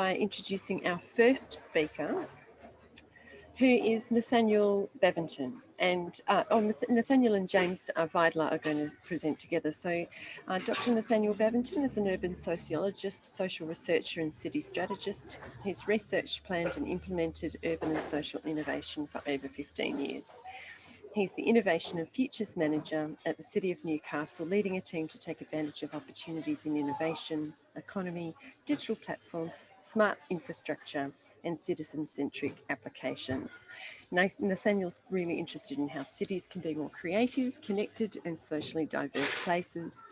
by introducing our first speaker, who is Nathaniel Bevington. And Nathaniel and James Vidler are going to present together. So Dr. Nathaniel Bevington is an urban sociologist, social researcher and city strategist. He's researched, planned and implemented urban and social innovation for over 15 years. He's the Innovation and Futures Manager at the City of Newcastle, leading a team to take advantage of opportunities in innovation, economy, digital platforms, smart infrastructure, and citizen-centric applications. Nathaniel's really interested in how cities can be more creative, connected, and socially diverse places.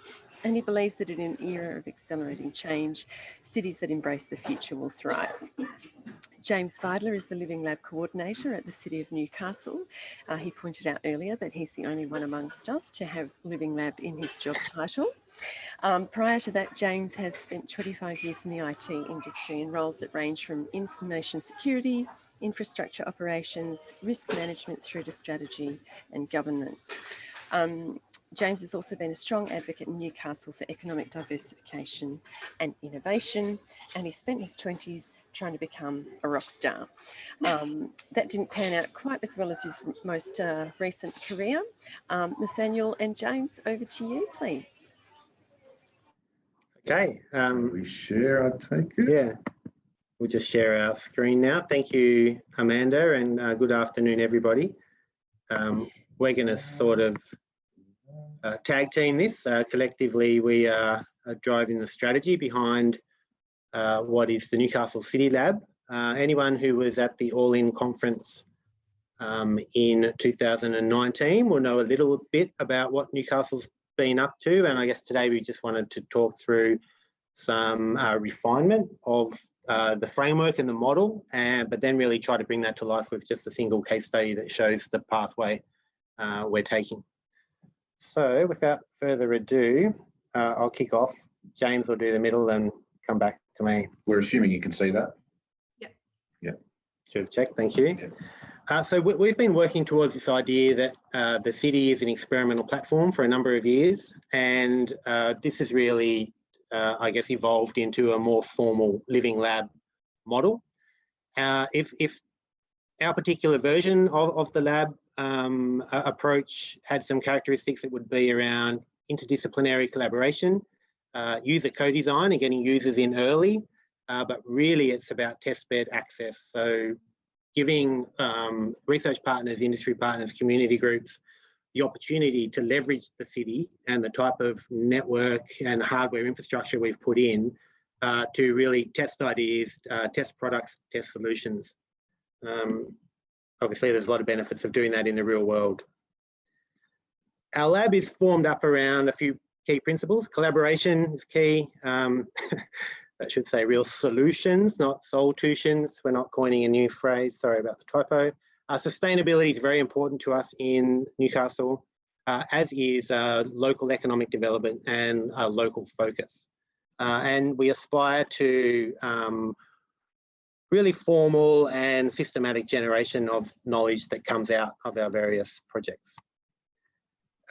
And he believes that in an era of accelerating change, cities that embrace the future will thrive. James Vidler is the Living Lab Coordinator at the City of Newcastle. He pointed out earlier that he's the only one amongst us to have Living Lab in his job title. Prior to that, James has spent 25 years in the IT industry in roles that range from information security, infrastructure operations, risk management through to strategy and governance. James has also been a strong advocate in Newcastle for economic diversification and innovation, and he spent his 20s trying to become a rock star. That didn't pan out quite as well as his most recent career. Nathaniel and James, over to you, please. Okay. We share, I take it? Yeah, we'll just share our screen now. Thank you, Amanda, and good afternoon, everybody. We're going to sort of tag team this. Collectively, we are driving the strategy behind what is the Newcastle City Lab. Anyone who was at the All-In conference in 2019 will know a little bit about what Newcastle's been up to, and I guess today we just wanted to talk through some refinement of the framework and the model, but then really try to bring that to life with just a single case study that shows the pathway we're taking. So without further ado, I'll kick off. James will do the middle and come back to me. We're assuming you can see that? Yep. Yeah. Should have checked, thank you. Yeah. So we've been working towards this idea that the city is an experimental platform for a number of years, and this has really, I guess, evolved into a more formal living lab model. If our particular version of the lab approach had some characteristics, it would be around interdisciplinary collaboration, user co-design and getting users in early, but really it's about testbed access. So giving research partners, industry partners, community groups the opportunity to leverage the city and the type of network and hardware infrastructure we've put in to really test ideas, test products, test solutions. Obviously, there's a lot of benefits of doing that in the real world. Our lab is formed up around a few key principles. Collaboration is key. I should say real solutions, not solutions. We're not coining a new phrase. Sorry about the typo. Sustainability is very important to us in Newcastle, as is local economic development and local focus. And we aspire to really formal and systematic generation of knowledge that comes out of our various projects.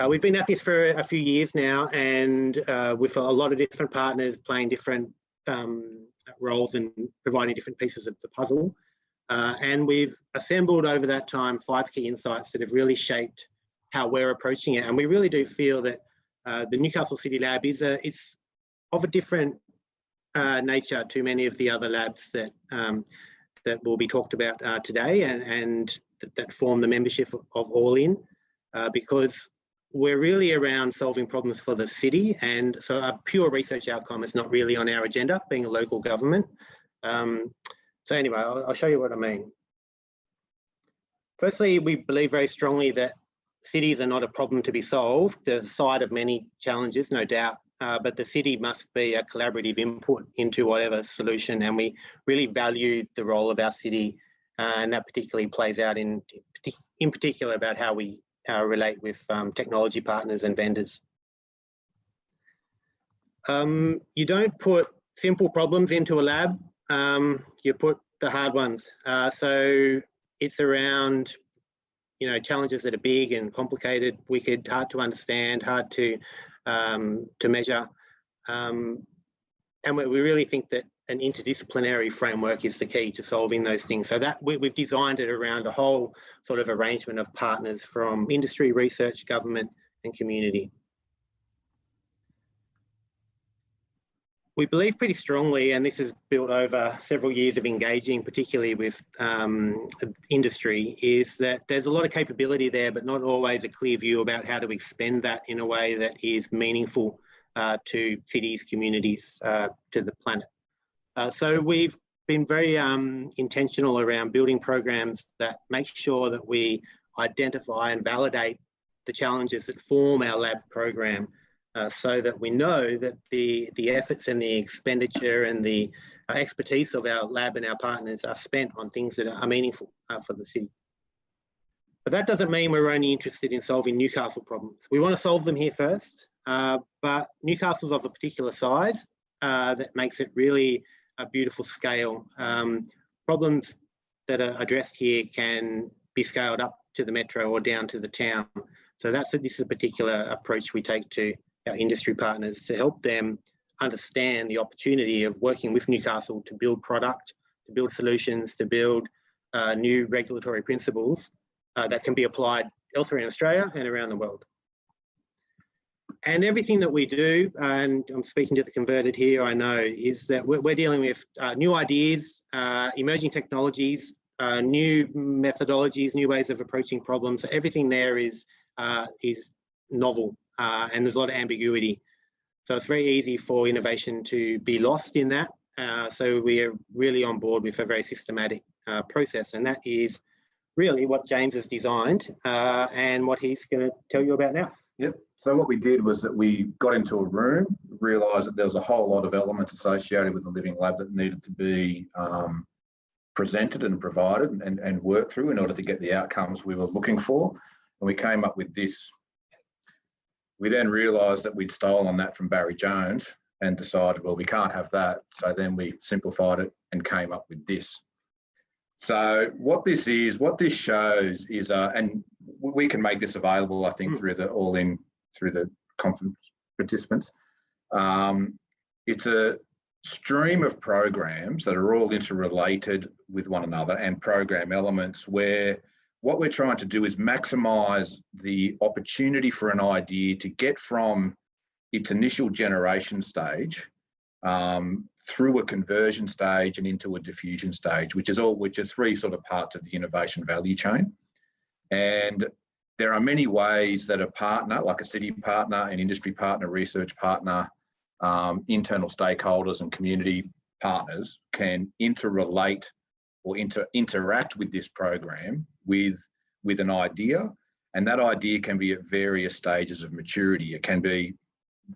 We've been at this for a few years now, and with a lot of different partners playing different roles and providing different pieces of the puzzle. And we've assembled over that time 5 key insights that have really shaped how we're approaching it. And we really do feel that the Newcastle City Lab is it's of a different nature to many of the other labs that that will be talked about today, and that form the membership of All-In, because we're really around solving problems for the city, and so a pure research outcome is not really on our agenda, being a local government. So anyway, I'll show you what I mean. Firstly, we believe very strongly that cities are not a problem to be solved. They're the site of many challenges, no doubt, but the city must be a collaborative input into whatever solution, and we really value the role of our city, and that particularly plays out in particular about how we relate with technology partners and vendors. You don't put simple problems into a lab, you put the hard ones. So it's around, you know, challenges that are big and complicated, wicked, hard to understand, hard to measure. And we really think that an interdisciplinary framework is the key to solving those things. So that we've designed it around a whole sort of arrangement of partners from industry, research, government and community. We believe pretty strongly, and this is built over several years of engaging, particularly with industry, is that there's a lot of capability there, but not always a clear view about how to expend that in a way that is meaningful to cities, communities, to the planet. So we've been very intentional around building programs that make sure that we identify and validate the challenges that form our lab program, so that we know that the efforts and the expenditure and the expertise of our lab and our partners are spent on things that are meaningful for the city. But that doesn't mean we're only interested in solving Newcastle problems. We want to solve them here first, but Newcastle's of a particular size that makes it really a beautiful scale. Problems that are addressed here can be scaled up to the metro or down to the town. So this is a particular approach we take to our industry partners to help them understand the opportunity of working with Newcastle to build product, to build solutions, to build new regulatory principles that can be applied elsewhere in Australia and around the world. And everything that we do, and I'm speaking to the converted here, I know, is that we're dealing with new ideas, emerging technologies, new methodologies, new ways of approaching problems. So everything there is novel, and there's a lot of ambiguity. So it's very easy for innovation to be lost in that. So we're really on board with a very systematic process, and that is really what James has designed and what he's going to tell you about now. Yep. So what we did was that we got into a room, realised that there was a whole lot of elements associated with the Living Lab that needed to be presented and provided and worked through in order to get the outcomes we were looking for. And we came up with this. We then realised that we'd stolen that from Barry Jones and decided, well, we can't have that. So then we simplified it and came up with this. So what this shows is, and we can make this available, I think, through the conference participants. It's a stream of programs that are all interrelated with one another and program elements where what we're trying to do is maximise the opportunity for an idea to get from its initial generation stage through a conversion stage and into a diffusion stage, which are three sort of parts of the innovation value chain. And there are many ways that a partner, like a city partner, an industry partner, research partner, internal stakeholders and community partners can interrelate or interact with this program with an idea, and that idea can be at various stages of maturity. It can be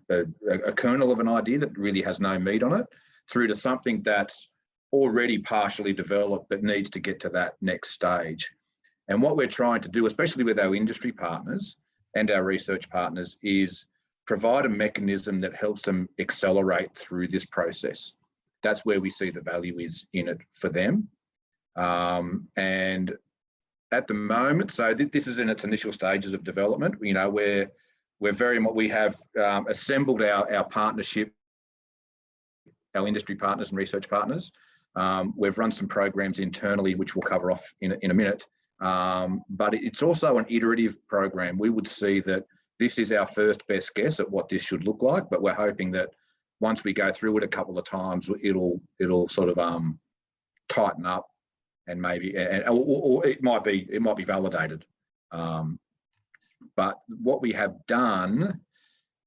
a kernel of an idea that really has no meat on it, through to something that's already partially developed but needs to get to that next stage. And what we're trying to do, especially with our industry partners and our research partners, is provide a mechanism that helps them accelerate through this process. That's where we see the value is in it for them. And at the moment, so this is in its initial stages of development. You know, we have assembled our partnership, our industry partners and research partners. We've run some programs internally, which we'll cover off in a minute. But it's also an iterative program. We would see that this is our first best guess at what this should look like, but we're hoping that once we go through it a couple of times, it'll sort of tighten up, and maybe, or it might be validated. But what we have done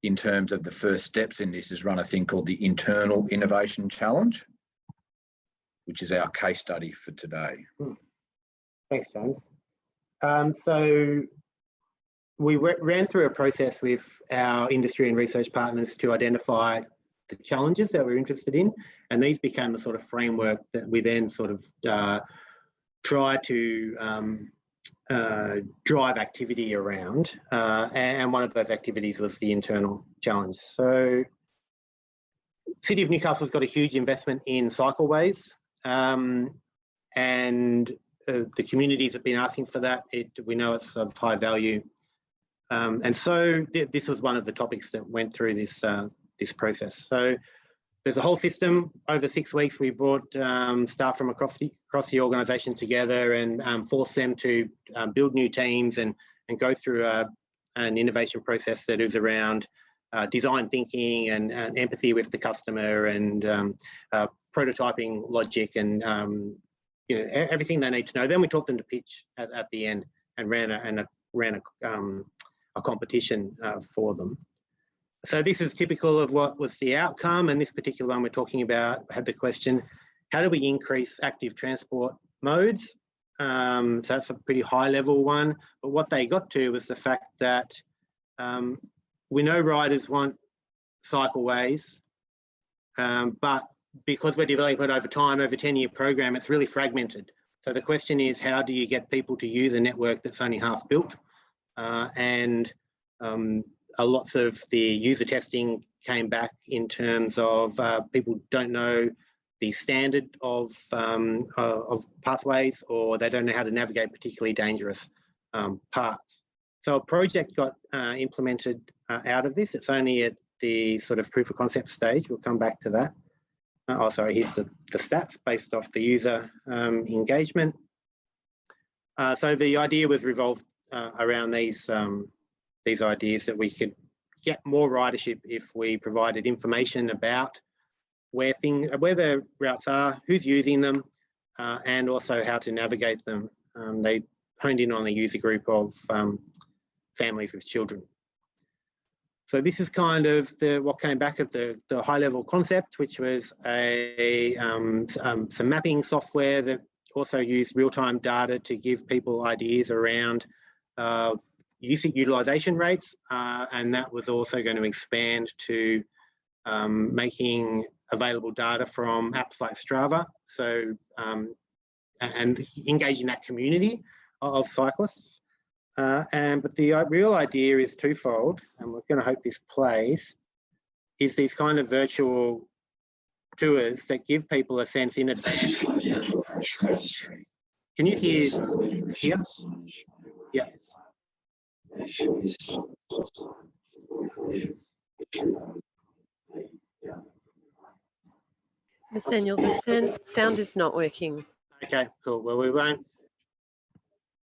in terms of the first steps in this is run a thing called the Internal Innovation Challenge, which is our case study for today. Thanks, James. So we ran through a process with our industry and research partners to identify the challenges that we're interested in, and these became the sort of framework that we then sort of try to drive activity around, and one of those activities was the internal challenge. So City of Newcastle's got a huge investment in cycleways, and the communities have been asking for that. We know it's of high value, and so this was one of the topics that went through this process. So there's a whole system. Over 6 weeks, we brought staff from across the organisation together and forced them to build new teams and go through an innovation process that is around design thinking and empathy with the customer and prototyping logic and everything they need to know. Then we taught them to pitch at the end and ran a competition for them. So this is typical of what was the outcome, and this particular one we're talking about had the question, how do we increase active transport modes? So that's a pretty high level one, but what they got to was the fact that we know riders want cycleways, but because we're developing it over time, over a 10-year program, it's really fragmented. So the question is, how do you get people to use a network that's only half built? Lots of the user testing came back in terms of people don't know the standard of pathways, or they don't know how to navigate particularly dangerous parts. So a project got implemented out of this. It's only at the sort of proof of concept stage. We'll come back to that. Here's the stats based off the user engagement. So the idea was revolved around these ideas that we could get more ridership if we provided information about where the routes are, who's using them, and also how to navigate them. They honed in on a user group of families with children. So this is kind of what came back of the high-level concept, which was some mapping software that also used real-time data to give people ideas around utilisation rates, and that was also going to expand to making available data from apps like Strava, so and engaging that community of cyclists. But the real idea is twofold, and we're going to hope this plays, is these kind of virtual tours that give people a sense in advance. Can you hear here? Yeah. Nathaniel, the sound is not working. Okay, cool. Well, we won't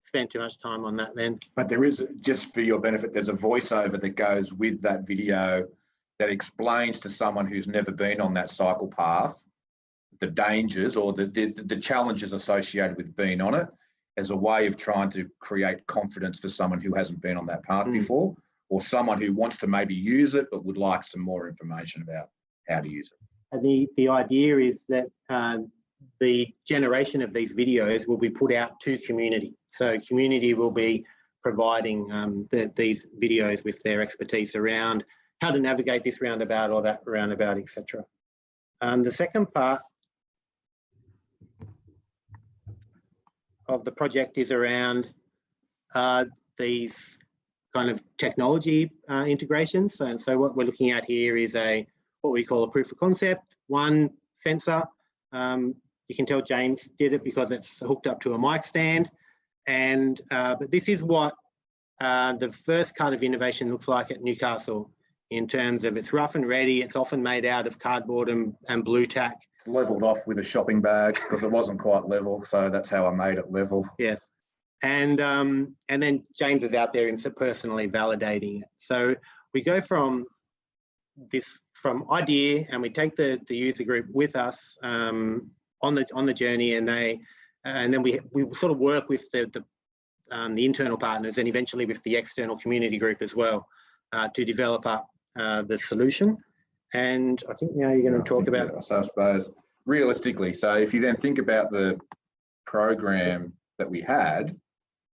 spend too much time on that then. But there is, just for your benefit, there's a voiceover that goes with that video that explains to someone who's never been on that cycle path the dangers or the challenges associated with being on it, as a way of trying to create confidence for someone who hasn't been on that path before, or someone who wants to maybe use it but would like some more information about how to use it. And the idea is that the generation of these videos will be put out to community. So community will be providing these videos with their expertise around how to navigate this roundabout or that roundabout, etc. The second part of the project is around these kind of technology integrations. And so what we're looking at here is what we call a proof of concept. One sensor, you can tell James did it because it's hooked up to a mic stand. And but this is what the first cut of innovation looks like at Newcastle in terms of it's rough and ready. It's often made out of cardboard and blue tack. Levelled off with a shopping bag because it wasn't quite level, so that's how I made it level. Yes, and then James is out there and personally validating it. So we go from idea, and we take the user group with us on the journey, and then we sort of work with the internal partners and eventually with the external community group as well to develop up the solution. And I think now you're going to talk about. So I suppose realistically, so if you then think about the program that we had,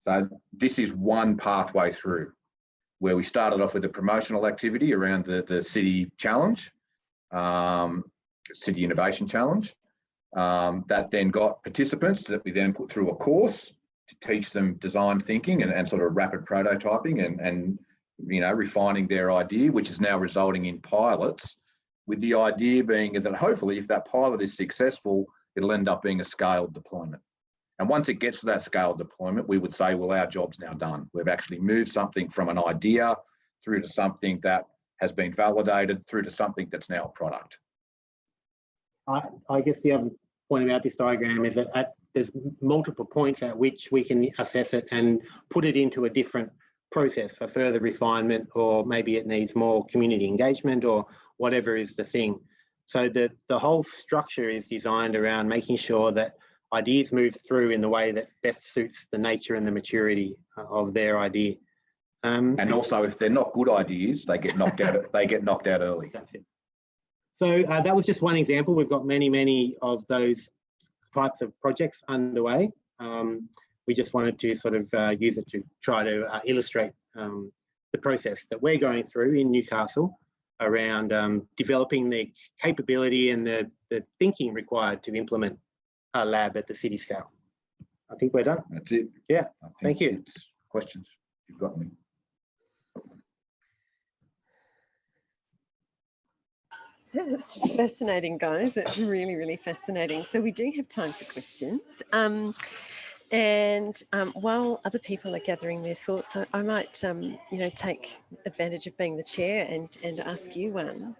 so this is one pathway through where we started off with a promotional activity around the City Challenge, City Innovation Challenge, that then got participants that we then put through a course to teach them design thinking and sort of rapid prototyping and refining their idea, which is now resulting in pilots, with the idea being that hopefully if that pilot is successful, it'll end up being a scaled deployment. And once it gets to that scaled deployment, we would say, well, our job's now done. We've actually moved something from an idea through to something that has been validated through to something that's now a product. I guess the other point about this diagram is that there's multiple points at which we can assess it and put it into a different process for further refinement, or maybe it needs more community engagement or whatever is the thing. So the whole structure is designed around making sure that ideas move through in the way that best suits the nature and the maturity of their idea. And also, if they're not good ideas, they get knocked out. They get knocked out early. That's it. So that was just one example. We've got many of those types of projects underway. We just wanted to sort of use it to try to illustrate the process that we're going through in Newcastle around developing the capability and the thinking required to implement a lab at the city scale. I think we're done. That's it. Yeah, thank you. Questions? You've got me. That's fascinating, guys. It's really, really fascinating. So we do have time for questions. While other people are gathering their thoughts, I might, take advantage of being the chair and ask you one.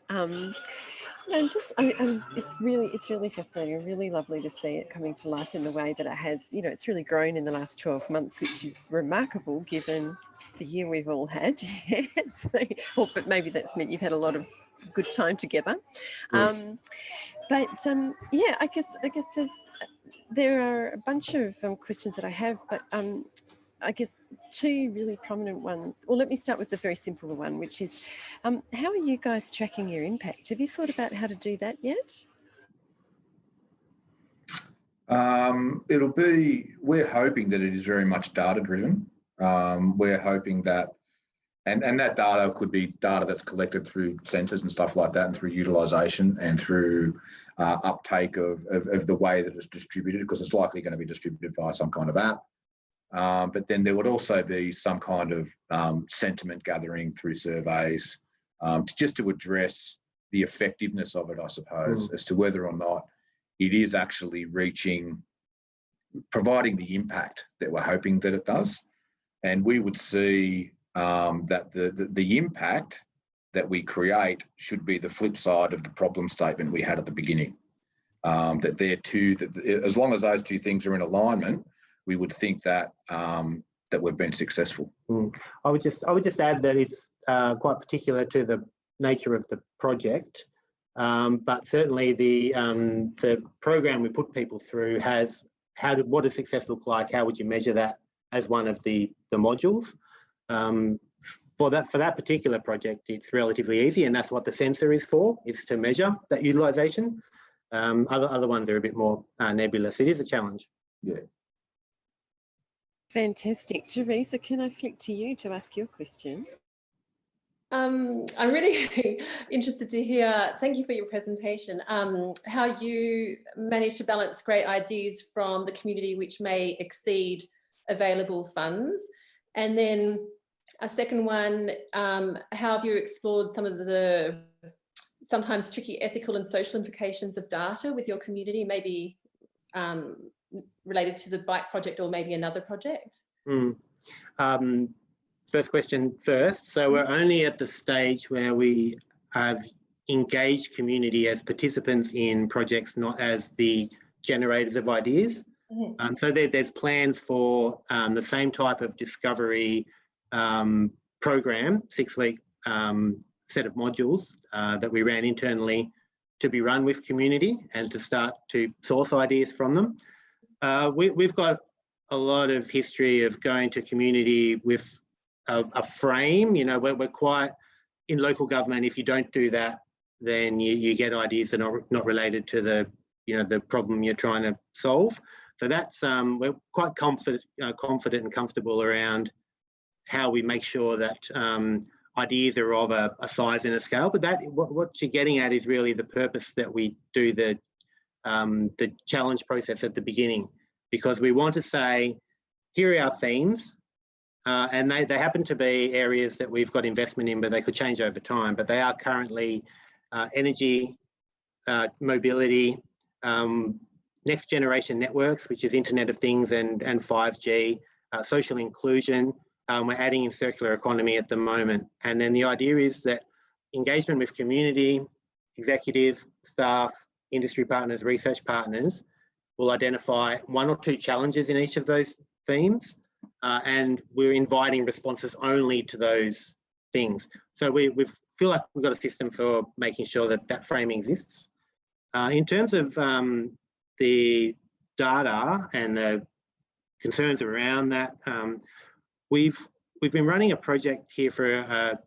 It's really fascinating. Really lovely to see it coming to life in the way that it has. It's really grown in the last 12 months, which is remarkable given the year we've all had. But maybe that's meant you've had a lot of good time together. I guess there are a bunch of questions that I have, but I guess two really prominent ones. Well, let me start with the very simple one, which is how are you guys tracking your impact? Have you thought about how to do that yet? We're hoping that it is very much data driven. We're hoping that, and that data could be data that's collected through sensors and stuff like that, and through utilisation and through uptake of the way that it's distributed, because it's likely going to be distributed via some kind of app. But then there would also be some kind of sentiment gathering through surveys, just to address the effectiveness of it, I suppose, as to whether or not it is actually providing the impact that we're hoping that it does. And we would see that the impact that we create should be the flip side of the problem statement we had at the beginning. That as long as those two things are in alignment, we would think that that we've been successful. I would just add that it's quite particular to the nature of the project, but certainly the program we put people through has what does success look like? How would you measure that as one of the modules? For that particular project, it's relatively easy, and that's what the sensor is for. It's to measure that utilisation. Other ones are a bit more nebulous. It is a challenge. Yeah. Fantastic. Teresa, can I flick to you to ask your question? I'm really interested to hear, thank you for your presentation, how you manage to balance great ideas from the community which may exceed available funds. And then a second one, how have you explored some of the sometimes tricky ethical and social implications of data with your community, maybe related to the bike project or maybe another project? First question first. So we're only at the stage where we have engaged community as participants in projects, not as the generators of ideas. So there's plans for the same type of discovery program, 6-week set of modules that we ran internally to be run with community and to start to source ideas from them. We've got a lot of history of going to community with a frame. We're quite, in local government, if you don't do that, then you get ideas that are not related to the problem you're trying to solve. So that's we're quite confident and comfortable around how we make sure that ideas are of a size and a scale. But what you're getting at is really the purpose that we do the challenge process at the beginning, because we want to say, here are our themes, and they happen to be areas that we've got investment in, but they could change over time. But they are currently energy, mobility, next generation networks, which is Internet of Things and 5G, social inclusion. We're adding in circular economy at the moment. And then the idea is that engagement with community, executive, staff, industry partners, research partners, will identify 1 or 2 challenges in each of those themes, and we're inviting responses only to those things. So we feel like we've got a system for making sure that that framing exists. In terms of the data and the concerns around that, we've been running a project here for a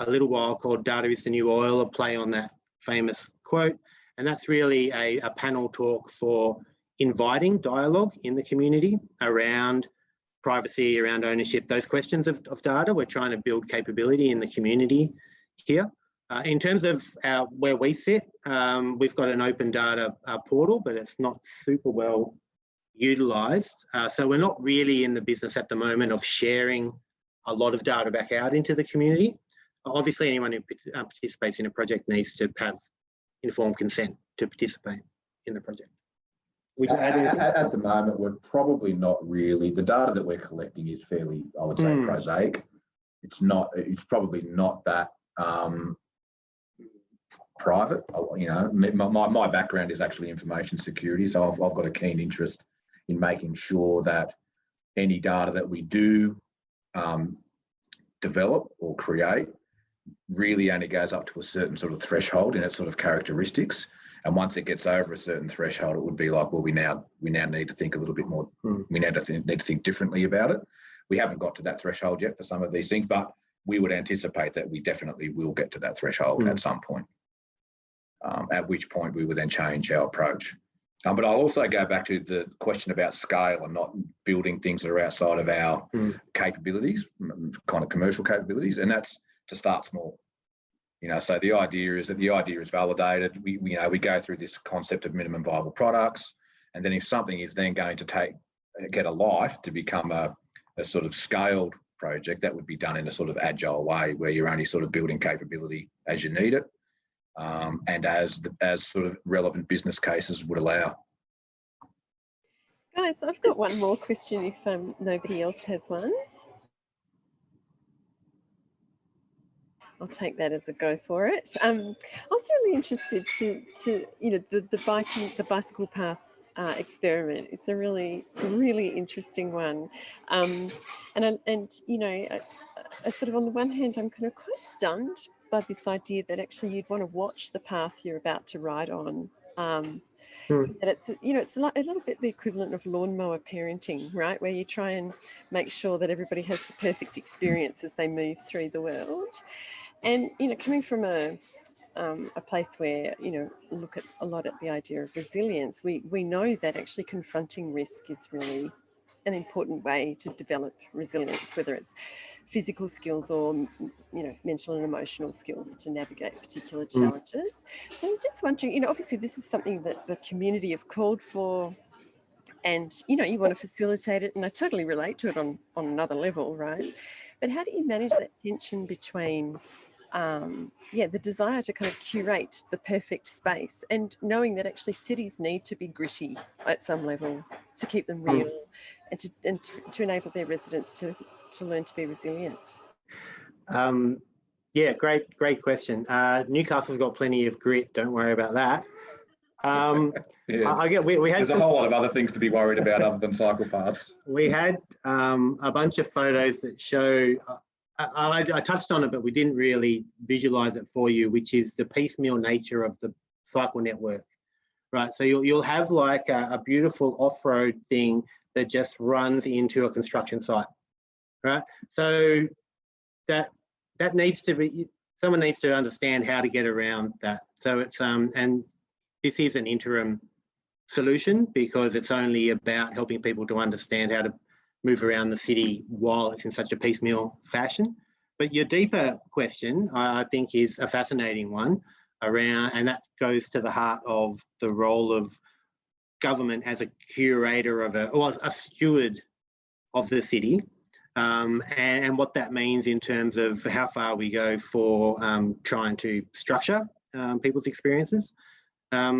little while called Data is the New Oil, a play on that famous quote. And that's really a panel talk for inviting dialogue in the community around privacy, around ownership, those questions of data. We're trying to build capability in the community here. In terms of where we sit, we've got an open data portal, but it's not super well utilised. So we're not really in the business at the moment of sharing a lot of data back out into the community. Obviously, anyone who participates in a project needs to have informed consent to participate in the project. At the moment, we're probably not really. The data that we're collecting is fairly, I would say, prosaic. It's probably not that private. You know, my background is actually information security, so I've got a keen interest in making sure that any data that we do develop or create really only goes up to a certain sort of threshold in its sort of characteristics. And once it gets over a certain threshold, it would be like, well, we now need to think a little bit more. We need to think differently about it. We haven't got to that threshold yet for some of these things, but we would anticipate that we definitely will get to that threshold at some point. At which point we would then change our approach. But I'll also go back to the question about scale and not building things that are outside of our capabilities, kind of commercial capabilities, and that's to start small. You know, so the idea is that the idea is validated. We go through this concept of minimum viable products, and then if something is then going to get a life to become a sort of scaled project, that would be done in a sort of agile way where you're only sort of building capability as you need it, and as sort of relevant business cases would allow. Guys, I've got one more question if nobody else has one. I'll take that as a go for it. I was really interested to the bicycle path experiment. It's a really interesting one, and you know, I sort of, on the one hand, I'm kind of quite stunned by this idea that actually you'd want to watch the path you're about to ride on. And it's, you know, it's like a little bit the equivalent of lawnmower parenting, right? Where you try and make sure that everybody has the perfect experience as they move through the world. And, you know, coming from a place where, you know, look at a lot at the idea of resilience, we know that actually confronting risk is really an important way to develop resilience, whether it's physical skills or, you know, mental and emotional skills to navigate particular challenges. So I'm just wondering, you know, obviously this is something that the community have called for, and, you know, you want to facilitate it, and I totally relate to it on another level, right? But how do you manage that tension between the desire to kind of curate the perfect space and knowing that actually cities need to be gritty at some level to keep them real and to enable their residents to learn to be resilient? Yeah, great question. Newcastle's got plenty of grit, don't worry about that. Yeah. We had There's a whole lot of other things to be worried about other than cycle paths. We had a bunch of photos that show, I touched on it, but we didn't really visualize it for you, which is the piecemeal nature of the cycle network, right? So you'll have like a beautiful off-road thing that just runs into a construction site, right? So that needs to be, someone needs to understand how to get around that. So it's, and this is an interim solution because it's only about helping people to understand how to move around the city while it's in such a piecemeal fashion. But your deeper question, I think, is a fascinating one around, and that goes to the heart of the role of government as a curator of a steward of the city, and what that means in terms of how far we go for trying to structure people's experiences. I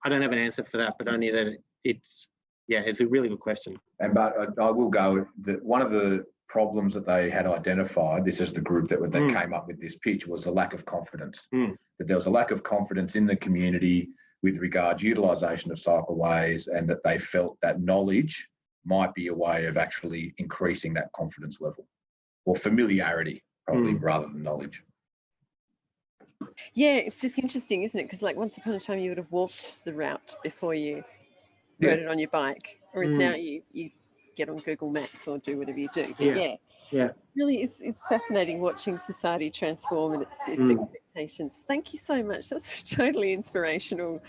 don't have an answer for that, but only that it's a really good question. But I will go that one of the problems that they had identified, this is the group that came up with this pitch, was a lack of confidence. That there was a lack of confidence in the community with regard to utilisation of cycleways, and that they felt that knowledge might be a way of actually increasing that confidence level, or familiarity probably rather than knowledge. Yeah, it's just interesting, isn't it? Because like once upon a time you would have walked the route before you rode it on your bike, whereas now you get on Google Maps or do whatever you do. But yeah. Really, it's fascinating watching society transform and its expectations. Thank you so much. That's totally inspirational.